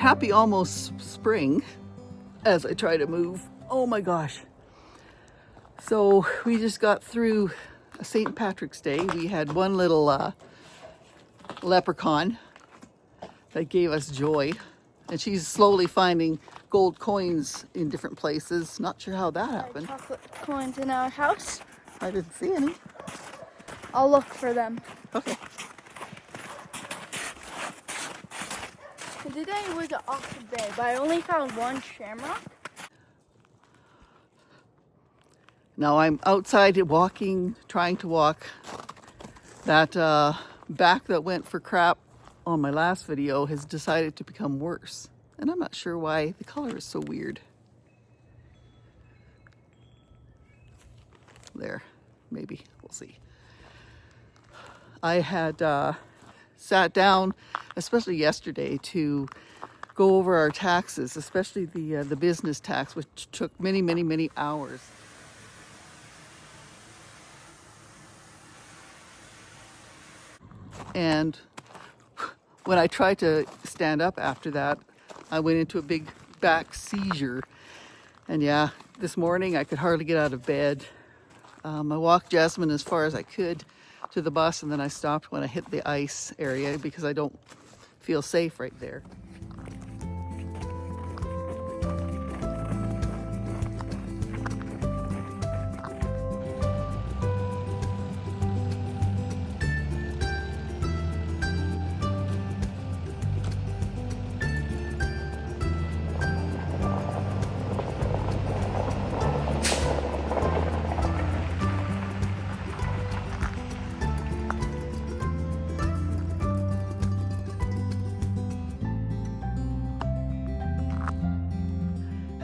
happy almost spring as I try to move. Oh my gosh. So we just got through St. Patrick's Day. We had one little leprechaun that gave us joy. And she's slowly finding gold coins in different places. Not sure how that happened. Chocolate coins in our house. I didn't see any. I'll look for them. Okay. Today was an awesome day, but I only found one shamrock. Now I'm outside walking, trying to walk. That back that went for crap on my last video has decided to become worse. And I'm not sure why. The color is so weird. There, maybe, we'll see. I had sat down, especially yesterday, to go over our taxes, especially the business tax, which took many hours. And when I tried to stand up after that, I went into a big back seizure. And yeah, this morning I could hardly get out of bed. I walked Jasmine as far as I could to the bus, and then I stopped when I hit the ice area because I don't feel safe right there.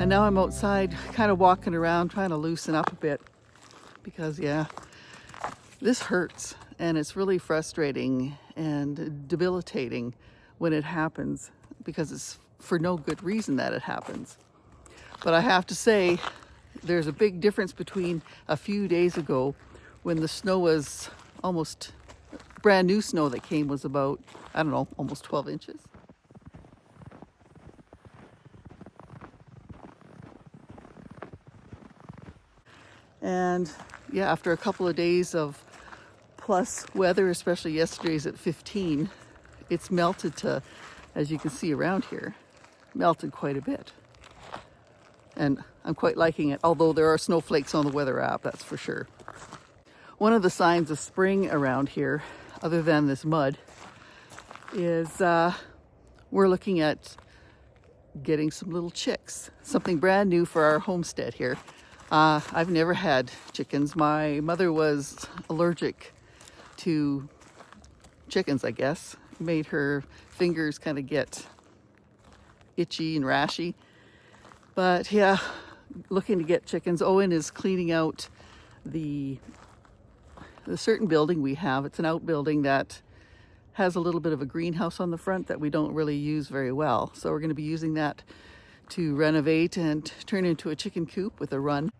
And now I'm outside kind of walking around trying to loosen up a bit because yeah, this hurts and it's really frustrating and debilitating when it happens because it's for no good reason that it happens. But I have to say there's a big difference between a few days ago when the snow was almost brand new snow that came was about, I don't know, almost 12 inches. And yeah, after a couple of days of plus weather, especially yesterday's at 15, it's melted to, as you can see around here, melted quite a bit. And I'm quite liking it, although there are snowflakes on the weather app, that's for sure. One of the signs of spring around here, other than this mud, is we're looking at getting some little chicks, something brand new for our homestead here. I've never had chickens. My mother was allergic to chickens, I guess. Made her fingers kind of get itchy and rashy. But yeah, looking to get chickens. Owen is cleaning out the certain building we have. It's an outbuilding that has a little bit of a greenhouse on the front that we don't really use very well. So we're going to be using that to renovate and turn into a chicken coop with a run.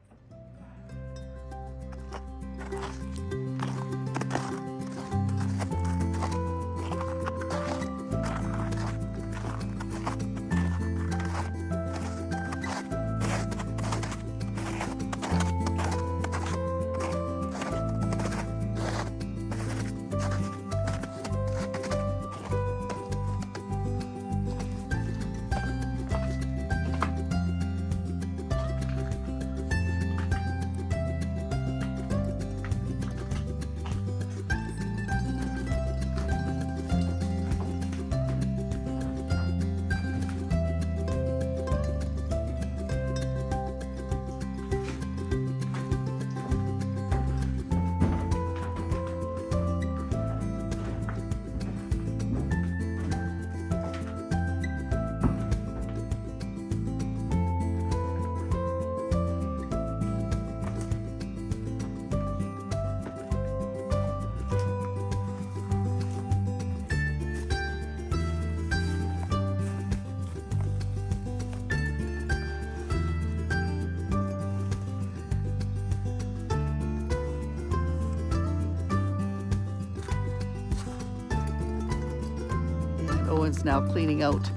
Owen's now cleaning out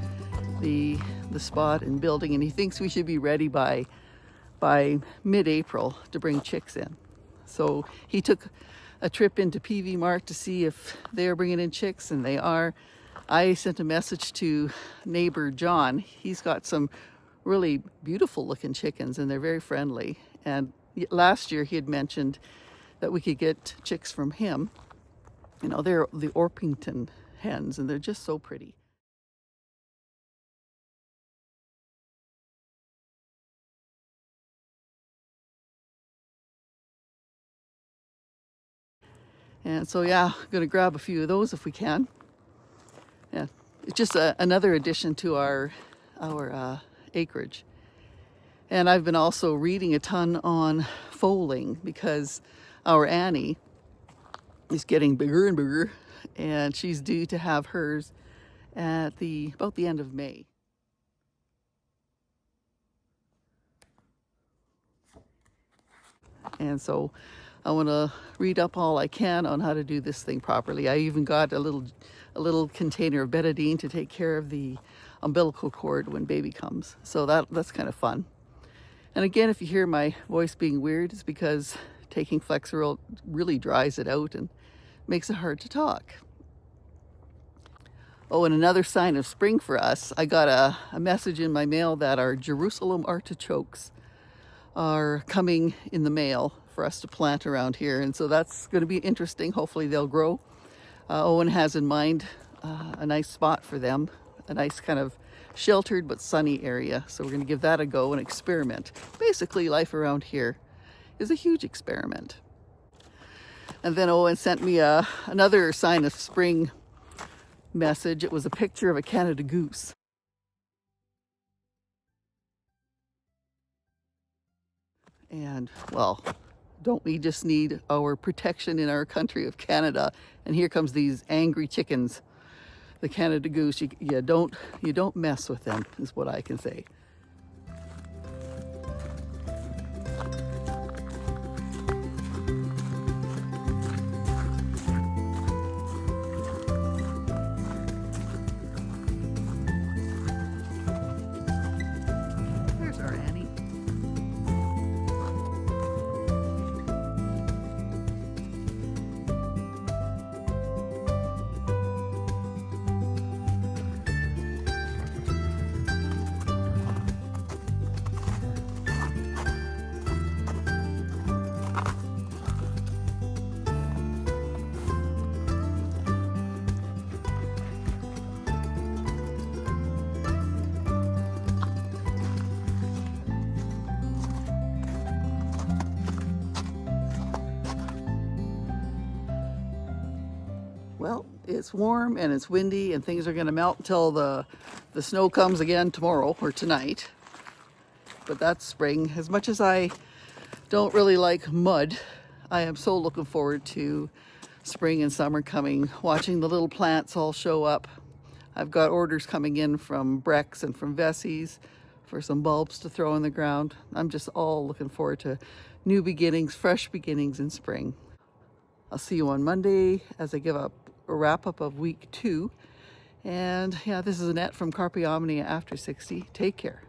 the spot and building, and he thinks we should be ready by mid-April to bring chicks in. So he took a trip into PV Mart to see if they're bringing in chicks, and they are. I sent a message to neighbor John. He's got some really beautiful looking chickens, and they're very friendly. And last year he had mentioned that we could get chicks from him. You know, they're the Orpington hens, and they're just so pretty. And so, yeah, I'm going to grab a few of those if we can. Yeah, it's just another addition to our acreage. And I've been also reading a ton on foaling because our Annie is getting bigger and bigger, and she's due to have hers at about the end of May. And so I want to read up all I can on how to do this thing properly. I even got a little container of betadine to take care of the umbilical cord when baby comes. So that's kind of fun. And again, if you hear my voice being weird, it's because taking Flexeril really dries it out and makes it hard to talk. Oh, and another sign of spring for us, I got a message in my mail that our Jerusalem artichokes are coming in the mail for us to plant around here, and so that's going to be interesting. Hopefully they'll grow. Owen has in mind a nice spot for them, a nice kind of sheltered but sunny area, so we're going to give that a go and experiment. Basically, life around here is a huge experiment. And then Owen sent me another sign of spring message. It was a picture of a Canada goose. And, well, don't we just need our protection in our country of Canada? And here comes these angry chickens. The Canada goose, you don't mess with them, is what I can say. There's our Annie. Well, it's warm and it's windy and things are going to melt until the snow comes again tomorrow or tonight. But that's spring. As much as I don't really like mud, I am so looking forward to spring and summer coming, watching the little plants all show up. I've got orders coming in from Brex and from Vessie's for some bulbs to throw in the ground. I'm just all looking forward to new beginnings, fresh beginnings in spring. I'll see you on Monday as I give up a wrap up of week 2. And yeah, this is Annette from Carpe Omnia After 60. Take care.